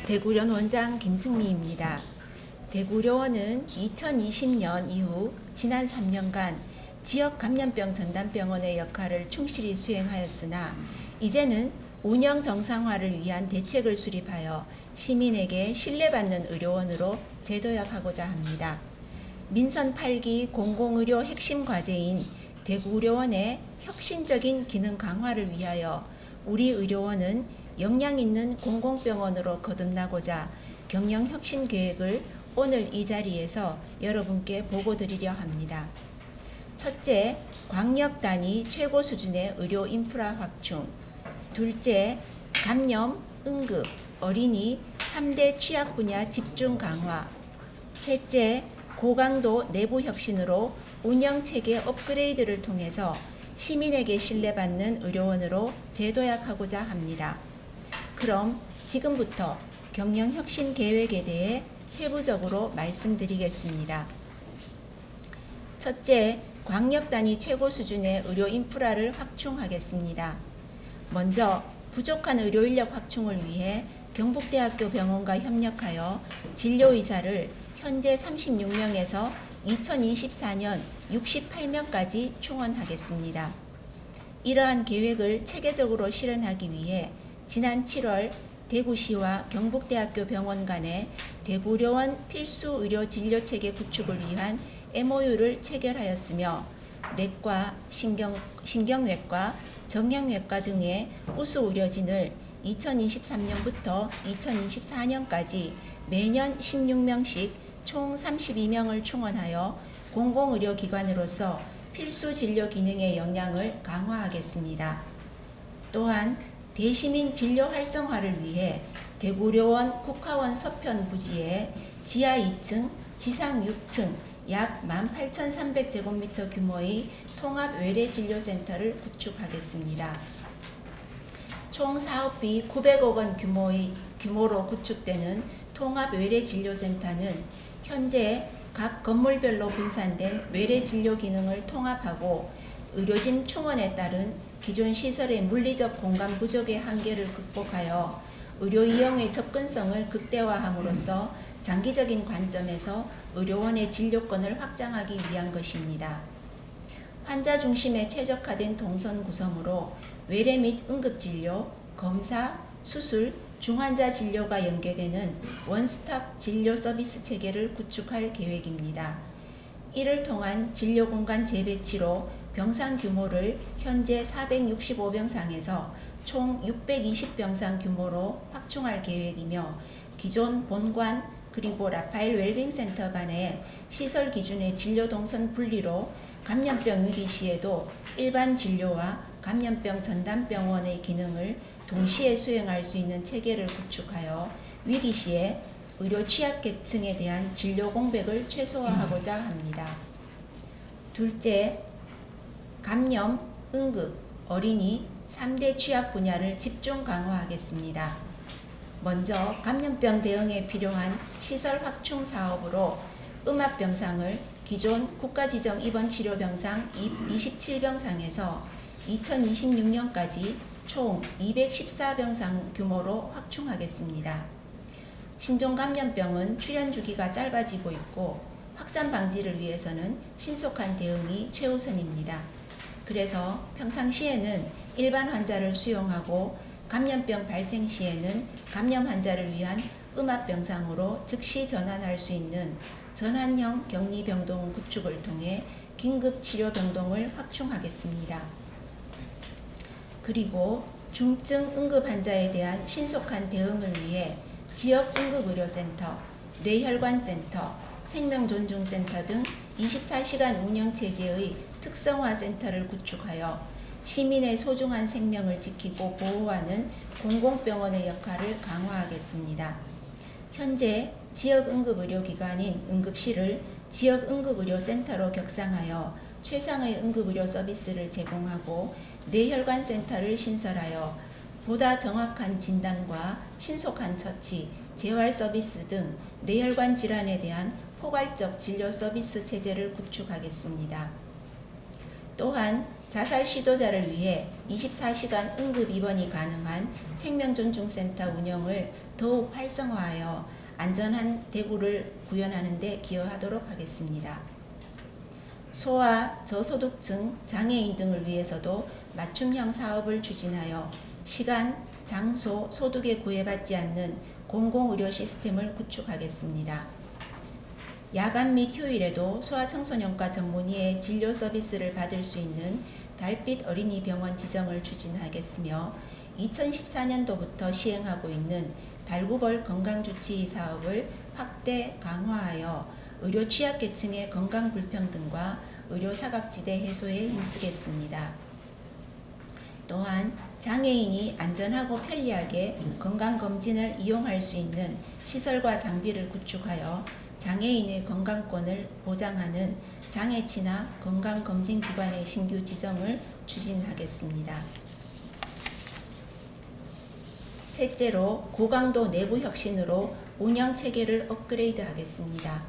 대구련 원장 김승미입니다. 대구료원은 2020년 이후 지난 3년간 지역 감염병 전담병원의 역할을 충실히 수행하였으나 이제는 운영 정상화를 위한 대책을 수립하여 시민에게 신뢰받는 의료원으로 재도약하고자 합니다. 민선 8기 공공의료 핵심 과제인 대구의료원의 혁신적인 기능 강화를 위하여 우리 의료원은 역량 있는 공공병원으로 거듭나고자 경영혁신 계획을 오늘 이 자리에서 여러분께 보고드리려 합니다. 첫째, 광역 단위 최고 수준의 의료 인프라 확충. 둘째, 감염, 응급, 어린이 3대 취약 분야 집중 강화. 셋째, 고강도 내부 혁신으로 운영 체계 업그레이드를 통해서 시민에게 신뢰받는 의료원으로 재도약하고자 합니다. 그럼 지금부터 경영혁신 계획에 대해 세부적으로 말씀드리겠습니다. 첫째, 광역 단위 최고 수준의 의료 인프라를 확충하겠습니다. 먼저 부족한 의료 인력 확충을 위해 경북대학교 병원과 협력하여 진료의사를 현재 36명에서 2024년 68명까지 충원하겠습니다. 이러한 계획을 체계적으로 실현하기 위해 지난 7월 대구시와 경북대학교 병원 간의 대구의료원 필수 의료 진료 체계 구축을 위한 MOU를 체결하였으며 내과, 신경외과, 정형외과 등의 우수 의료진을 2023년부터 2024년까지 매년 16명씩 총 32명을 충원하여 공공의료기관으로서 필수 진료 기능의 역량을 강화하겠습니다. 또한 대시민 진료 활성화를 위해 대구의료원 국화원 서편 부지에 지하 2층, 지상 6층 약 18,300제곱미터 규모의 통합 외래진료센터를 구축하겠습니다. 총 사업비 900억 원 규모로 구축되는 통합 외래진료센터는 현재 각 건물별로 분산된 외래진료 기능을 통합하고 의료진 충원에 따른 기존 시설의 물리적 공간 부족의 한계를 극복하여 의료 이용의 접근성을 극대화함으로써 장기적인 관점에서 의료원의 진료권을 확장하기 위한 것입니다. 환자 중심에 최적화된 동선 구성으로 외래 및 응급진료, 검사, 수술, 중환자 진료가 연계되는 원스톱 진료 서비스 체계를 구축할 계획입니다. 이를 통한 진료 공간 재배치로 병상 규모를 현재 465병상에서 총 620병상 규모로 확충할 계획이며 기존 본관 그리고 라파엘 웰빙센터 간의 시설 기준의 진료 동선 분리로 감염병 위기 시에도 일반 진료와 감염병 전담병원의 기능을 동시에 수행할 수 있는 체계를 구축하여 위기 시에 의료 취약계층에 대한 진료 공백을 최소화하고자 합니다. 둘째, 감염, 응급, 어린이 3대 취약 분야를 집중 강화하겠습니다. 먼저 감염병 대응에 필요한 시설 확충 사업으로 음압병상을 기존 국가지정 입원치료병상 27병상에서 2026년까지 총 214병상 규모로 확충하겠습니다. 신종감염병은 출현 주기가 짧아지고 있고 확산 방지를 위해서는 신속한 대응이 최우선입니다. 그래서 평상시에는 일반 환자를 수용하고 감염병 발생 시에는 감염 환자를 위한 음압병상으로 즉시 전환할 수 있는 전환형 격리병동 구축을 통해 긴급치료병동을 확충하겠습니다. 그리고 중증 응급 환자에 대한 신속한 대응을 위해 지역 응급의료센터, 뇌혈관센터, 생명존중센터 등 24시간 운영체제의 특성화 센터를 구축하여 시민의 소중한 생명을 지키고 보호하는 공공병원의 역할을 강화하겠습니다. 현재 지역응급의료기관인 응급실을 지역응급의료센터로 격상하여 최상의 응급의료 서비스를 제공하고 뇌혈관센터를 신설하여 보다 정확한 진단과 신속한 처치, 재활 서비스 등 뇌혈관 질환에 대한 포괄적 진료 서비스 체제를 구축하겠습니다. 또한 자살 시도자를 위해 24시간 응급 입원이 가능한 생명존중센터 운영을 더욱 활성화하여 안전한 대구를 구현하는 데 기여하도록 하겠습니다. 소아, 저소득층, 장애인 등을 위해서도 맞춤형 사업을 추진하여 시간, 장소, 소득에 구애받지 않는 공공의료 시스템을 구축하겠습니다. 야간 및 휴일에도 소아청소년과 전문의의 진료 서비스를 받을 수 있는 달빛 어린이병원 지정을 추진하겠으며 2014년도부터 시행하고 있는 달구벌 건강주치의 사업을 확대 강화하여 의료 취약계층의 건강불평등과 의료 사각지대 해소에 힘쓰겠습니다. 또한 장애인이 안전하고 편리하게 건강검진을 이용할 수 있는 시설과 장비를 구축하여 장애인의 건강권을 보장하는 장애치나 건강검진기관의 신규 지정을 추진하겠습니다. 셋째로 고강도 내부 혁신으로 운영체계를 업그레이드하겠습니다.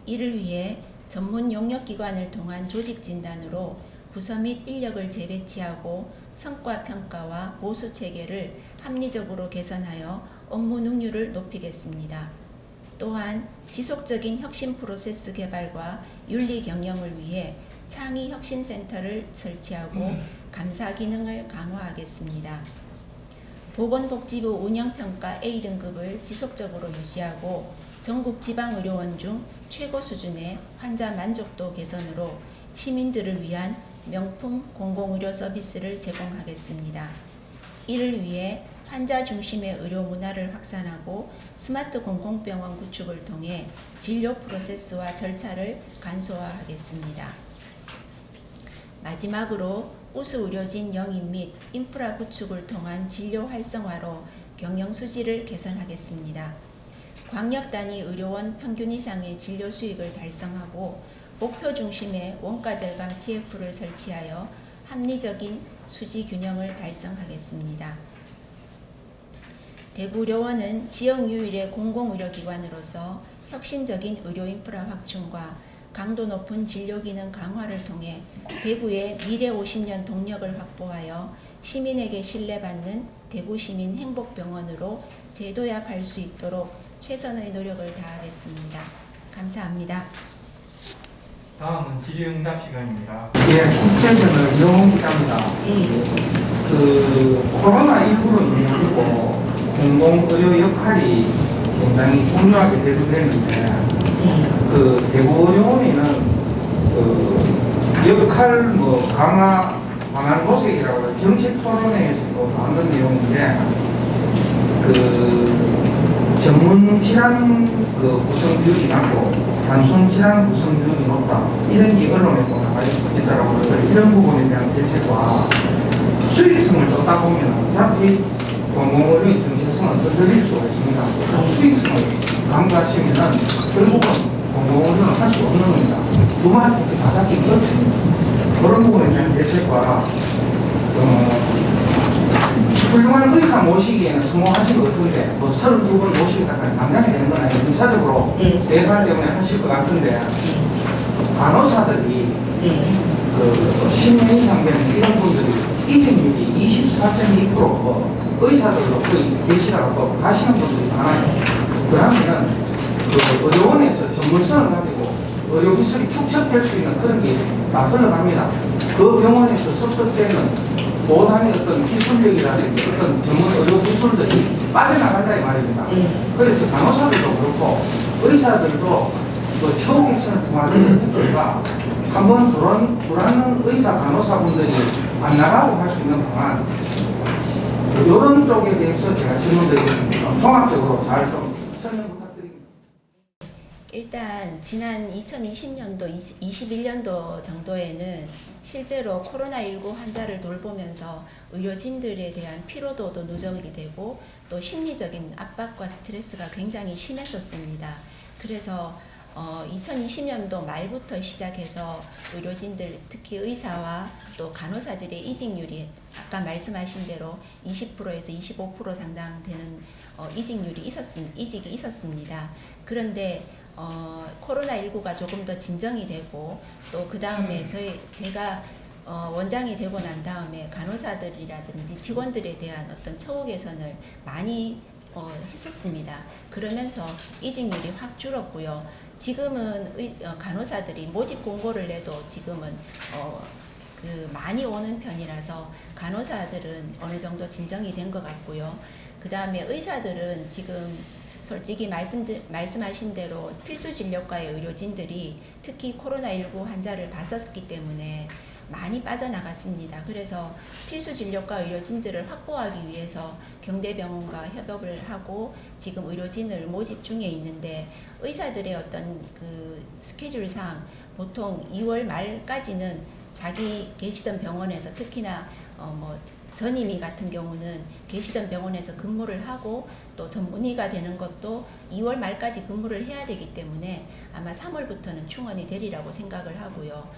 이를 위해 전문 용역기관을 통한 조직진단으로 부서 및 인력을 재배치하고 성과평가와 보수체계를 합리적으로 개선하여 업무 능률을 높이겠습니다. 또한 지속적인 혁신 프로세스 개발과 윤리 경영을 위해 창의혁신센터를 설치하고 감사 기능을 강화하겠습니다. 보건복지부 운영평가 A등급을 지속적으로 유지하고 전국 지방의료원 중 최고 수준의 환자 만족도 개선으로 시민들을 위한 명품 공공의료 서비스를 제공하겠습니다. 이를 위해 환자 중심의 의료 문화를 확산하고 스마트 공공병원 구축을 통해 진료 프로세스와 절차를 간소화하겠습니다. 마지막으로 우수 의료진 영입 및 인프라 구축을 통한 진료 활성화로 경영 수지를 개선하겠습니다. 광역 단위 의료원 평균 이상의 진료 수익을 달성하고 목표 중심의 원가 절감 TF를 설치하여 합리적인 수지 균형을 달성하겠습니다. 대구의료원은 지역 유일의 공공의료기관으로서 혁신적인 의료 인프라 확충과 강도 높은 진료 기능 강화를 통해 대구의 미래 50년 동력을 확보하여 시민에게 신뢰받는 대구시민 행복병원으로 재도약할 수 있도록 최선의 노력을 다하겠습니다. 감사합니다. 다음은 질의응답 시간입니다. 예, 국제전을 이용훈 기자입니다. 코로나19로 인해서 공공의료 역할이 굉장히 중요하게 대두됐는데, 대구의료원에는 역할 강화 도색이라고 정식 토론회에서도 나오는 내용인데, 전문 질환 구성 비율이 낮고 단순 질환 구성 비율이 높다, 이런 언론에도 나와 있더라고요. 이런 부분에 대한 대책과 수익성을 쫓다 보면 어차피 공공의료의 정체성은 흔들릴 수가 있습니다. 수익성을 강조하시면 결국은 공공의료는 할 수 없는 겁니다. 누구한테 다 잡기 어렵습니다. 그런 부분에 대한 대책과 훌륭한 의사 모시기에는 성공하신 것 같은데, 32분 모시기가 당장이 되는 건 아니고 의사적으로 예산 때문에 하실 것 같은데, 간호사들이 신년 이상 되는 이런 분들이 이직률이 24.2%, 의사들도 거의 계시라고 가시는 분들이 많아요. 그러면 의료원에서 전문성을 가지고 의료기술이 축적될 수 있는 그런 게 다 흘러갑니다. 그 병원에서 섭득되는 보단의 어떤 기술력이라든지 어떤 전문 의료 기술들이 빠져나간다 이 말입니다. 그래서 간호사들도 그렇고 의사들도 처우 개선을 통한 특허가 한번 불안 의사 간호사분들이 안 나가고 할 수 있는 방안, 이런 쪽에 대해서 제가 질문드리겠습니다. 종합적으로 잘 좀 설명 부탁드립니다. 일단 지난 2020년도, 21년도 정도에는 실제로 코로나19 환자를 돌보면서 의료진들에 대한 피로도도 누적이 되고 또 심리적인 압박과 스트레스가 굉장히 심했었습니다. 그래서 2020년도 말부터 시작해서 의료진들, 특히 의사와 또 간호사들의 이직률이 아까 말씀하신 대로 20%에서 25% 상당 되는 이직이 있었습니다. 그런데 코로나19가 조금 더 진정이 되고 또 그 다음에 제가 원장이 되고 난 다음에 간호사들이라든지 직원들에 대한 어떤 처우 개선을 많이 했었습니다. 그러면서 이직률이 확 줄었고요. 지금은 간호사들이 모집 공고를 내도 지금은 많이 오는 편이라서 간호사들은 어느 정도 진정이 된 것 같고요. 그 다음에 의사들은 지금 솔직히 말씀하신 대로 필수 진료과의 의료진들이 특히 코로나19 환자를 봤었기 때문에 많이 빠져나갔습니다. 그래서 필수 진료과 의료진들을 확보하기 위해서 경대병원과 협업을 하고 지금 의료진을 모집 중에 있는데 의사들의 어떤 그 스케줄상 보통 2월 말까지는 자기 계시던 병원에서 특히나 전임의 같은 경우는 계시던 병원에서 근무를 하고 또 전문의가 되는 것도 2월 말까지 근무를 해야 되기 때문에 아마 3월부터는 충원이 되리라고 생각을 하고요.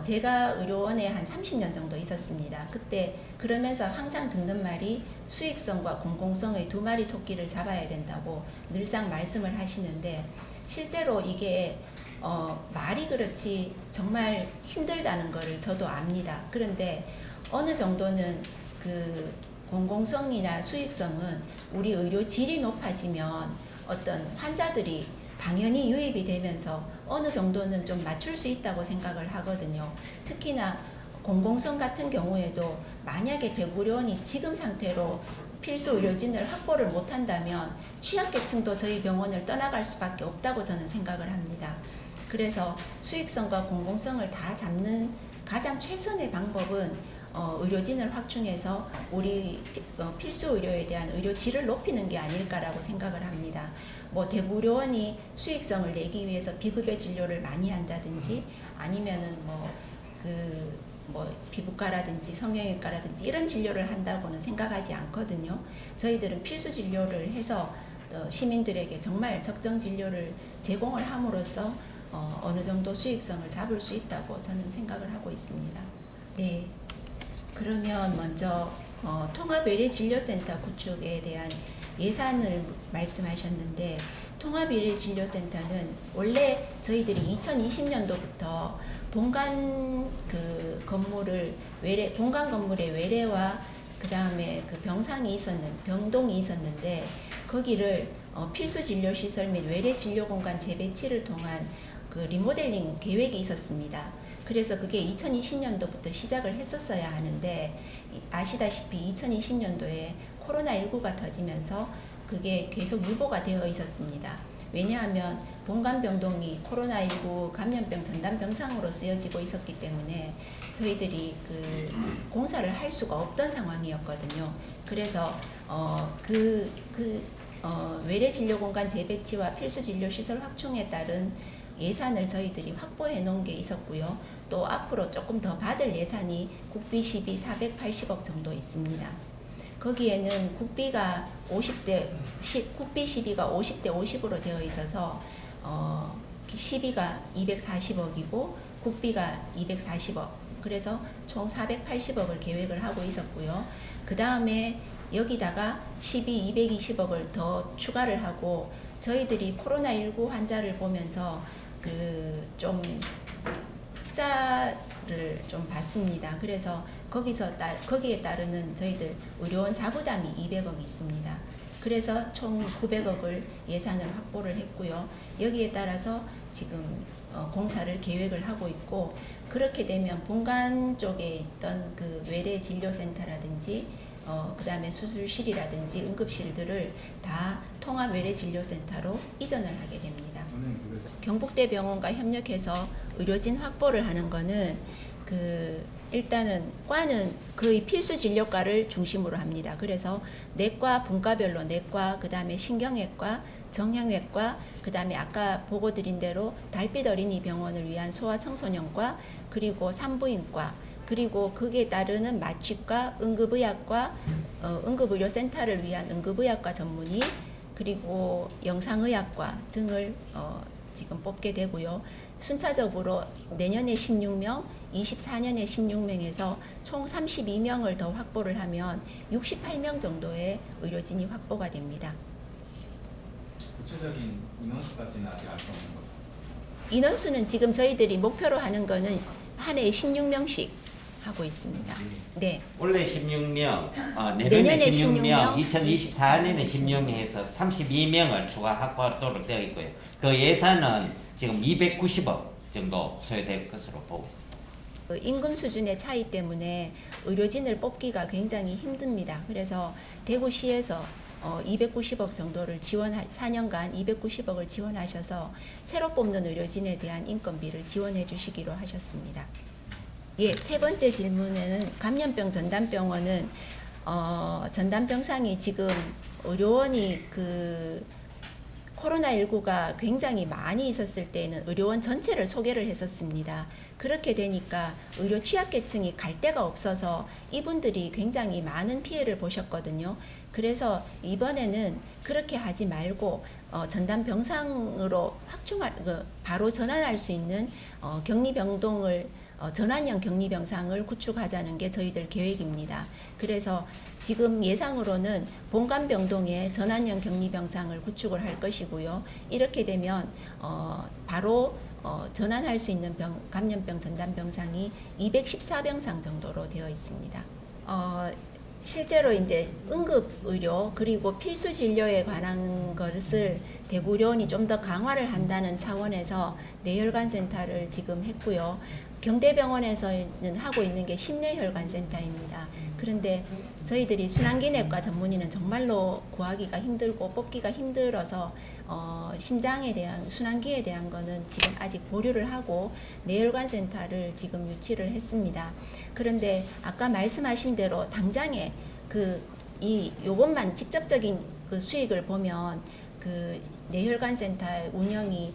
제가 의료원에 한 30년 정도 있었습니다. 그때 그러면서 항상 듣는 말이 수익성과 공공성의 두 마리 토끼를 잡아야 된다고 늘상 말씀을 하시는데 실제로 이게 말이 그렇지 정말 힘들다는 거를 저도 압니다. 그런데 어느 정도는 그 공공성이나 수익성은 우리 의료 질이 높아지면 어떤 환자들이 당연히 유입이 되면서 어느 정도는 좀 맞출 수 있다고 생각을 하거든요. 특히나 공공성 같은 경우에도 만약에 대구의료원이 지금 상태로 필수 의료진을 확보를 못한다면 취약계층도 저희 병원을 떠나갈 수밖에 없다고 저는 생각을 합니다. 그래서 수익성과 공공성을 다 잡는 가장 최선의 방법은 의료진을 확충해서 우리 필수 의료에 대한 의료 질을 높이는 게 아닐까라고 생각을 합니다. 대구의료원이 수익성을 내기 위해서 비급여 진료를 많이 한다든지 아니면은 피부과라든지 성형외과라든지 이런 진료를 한다고는 생각하지 않거든요. 저희들은 필수 진료를 해서 시민들에게 정말 적정 진료를 제공을 함으로써 어느 정도 수익성을 잡을 수 있다고 저는 생각을 하고 있습니다. 네. 그러면 먼저 통합외래진료센터 구축에 대한 예산을 말씀하셨는데 통합외래진료센터는 원래 저희들이 2020년도부터 본관 건물을 본관 건물의 외래와 그 다음에 그 병동이 있었는데 거기를 필수 진료 시설 및 외래 진료 공간 재배치를 통한 그 리모델링 계획이 있었습니다. 그래서 그게 2020년도부터 시작을 했었어야 하는데 아시다시피 2020년도에 코로나19가 터지면서 그게 계속 유보가 되어 있었습니다. 왜냐하면 본관병동이 코로나19 감염병 전담병상으로 쓰여지고 있었기 때문에 저희들이 그 공사를 할 수가 없던 상황이었거든요. 그래서 외래 진료 공간 재배치와 필수 진료 시설 확충에 따른 예산을 저희들이 확보해 놓은 게 있었고요. 또 앞으로 조금 더 받을 예산이 국비 12 480억 정도 있습니다. 거기에는 국비가 50대, 국비 12가 50대 50으로 되어 있어서 12가 240억이고 국비가 240억. 그래서 총 480억을 계획을 하고 있었고요. 그 다음에 여기다가 12, 220억을 더 추가를 하고 저희들이 코로나19 환자를 보면서 좀 흑자를 좀 받습니다. 그래서 거기에 따르는 저희들 의료원 자부담이 200억 있습니다. 그래서 총 900억을 예산을 확보를 했고요. 여기에 따라서 지금 공사를 계획을 하고 있고 그렇게 되면 본관 쪽에 있던 그 외래 진료센터라든지 그 다음에 수술실이라든지 응급실들을 다 통합 외래 진료센터로 이전을 하게 됩니다. 경북대병원과 협력해서 의료진 확보를 하는 거는 일단은 과는 거의 필수 진료과를 중심으로 합니다. 그래서 내과 분과별로 내과, 그 다음에 신경외과, 정형외과, 그 다음에 아까 보고 드린 대로 달빛 어린이 병원을 위한 소아청소년과, 그리고 산부인과, 그리고 거기에 따르는 마취과, 응급의학과, 응급의료센터를 위한 응급의학과 전문의, 그리고 영상의학과 등을 지금 뽑게 되고요. 순차적으로 내년에 16명, 24년에 16명에서 총 32명을 더 확보를 하면 68명 정도의 의료진이 확보가 됩니다. 구체적인 인원수까지는 아직 알 수 없는 거죠? 인원수는 지금 저희들이 목표로 하는 거는 한 해에 16명씩 하고 있습니다. 네. 원래 16명, 내년에 내년에 16명, 16명, 2024년에 16명에서 32명을 추가 확보하도록 되어 있고요. 그 예산은 지금 290억 정도 소요될 것으로 보고 있습니다. 그 임금 수준의 차이 때문에 의료진을 뽑기가 굉장히 힘듭니다. 그래서 대구시에서 290억 정도를 4년간 290억을 지원하셔서 새로 뽑는 의료진에 대한 인건비를 지원해 주시기로 하셨습니다. 예, 세 번째 질문에는 감염병 전담병원은 전담병상이 지금 의료원이 코로나19가 굉장히 많이 있었을 때에는 의료원 전체를 소개를 했었습니다. 그렇게 되니까 의료 취약계층이 갈 데가 없어서 이분들이 굉장히 많은 피해를 보셨거든요. 그래서 이번에는 그렇게 하지 말고 전담병상으로 바로 전환할 수 있는 격리병동을 전환형 격리병상을 구축하자는 게 저희들 계획입니다. 그래서 지금 예상으로는 본관병동에 전환형 격리병상을 구축을 할 것이고요. 이렇게 되면 바로 전환할 수 있는 감염병 전담병상이 214병상 정도로 되어 있습니다. 실제로 이제 응급의료 그리고 필수 진료에 관한 것을 대구의료원이 좀 더 강화를 한다는 차원에서 뇌혈관센터를 지금 했고요. 경대병원에서는 하고 있는 게 심내혈관센터입니다. 그런데 저희들이 순환기내과 전문의는 정말로 구하기가 힘들고 뽑기가 힘들어서 심장에 대한 순환기에 대한 거는 지금 아직 보류를 하고 뇌혈관센터를 지금 유치를 했습니다. 그런데 아까 말씀하신 대로 당장에 요것만 직접적인 그 수익을 보면 그 뇌혈관센터 운영이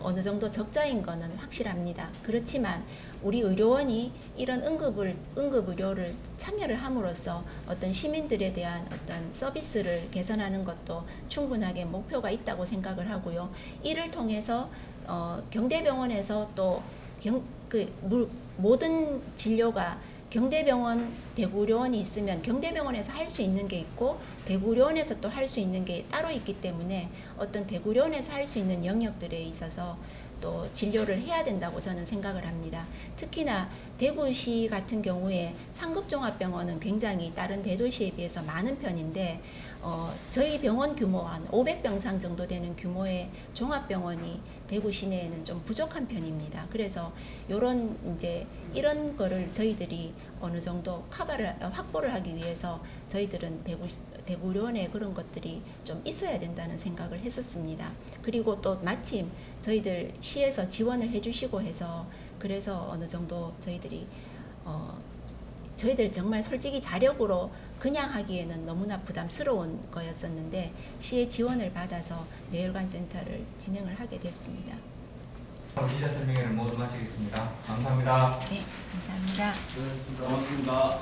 어느 정도 적자인 거는 확실합니다. 그렇지만 우리 의료원이 이런 응급의료를 참여를 함으로써 어떤 시민들에 대한 어떤 서비스를 개선하는 것도 충분하게 목표가 있다고 생각을 하고요. 이를 통해서 경대병원에서 또 모든 진료가 경대병원, 대구의료원이 있으면 경대병원에서 할 수 있는 게 있고 대구의료원에서 또 할 수 있는 게 따로 있기 때문에 어떤 대구의료원에서 할 수 있는 영역들에 있어서 또 진료를 해야 된다고 저는 생각을 합니다. 특히나 대구시 같은 경우에 상급종합병원은 굉장히 다른 대도시에 비해서 많은 편인데 저희 병원 규모 한 500병상 정도 되는 규모의 종합병원이 대구 시내에는 좀 부족한 편입니다. 그래서 이런 거를 저희들이 어느 정도 확보를 하기 위해서 저희들은 대구의료원에 그런 것들이 좀 있어야 된다는 생각을 했었습니다. 그리고 또 마침 저희들 시에서 지원을 해주시고 해서 그래서 어느 정도 저희들 정말 솔직히 자력으로 그냥 하기에는 너무나 부담스러운 거였었는데 시의 지원을 받아서 뇌혈관센터를 진행을 하게 됐습니다. 기자 설명회를 모두 마치겠습니다. 감사합니다. 네, 감사합니다. 고맙습니다.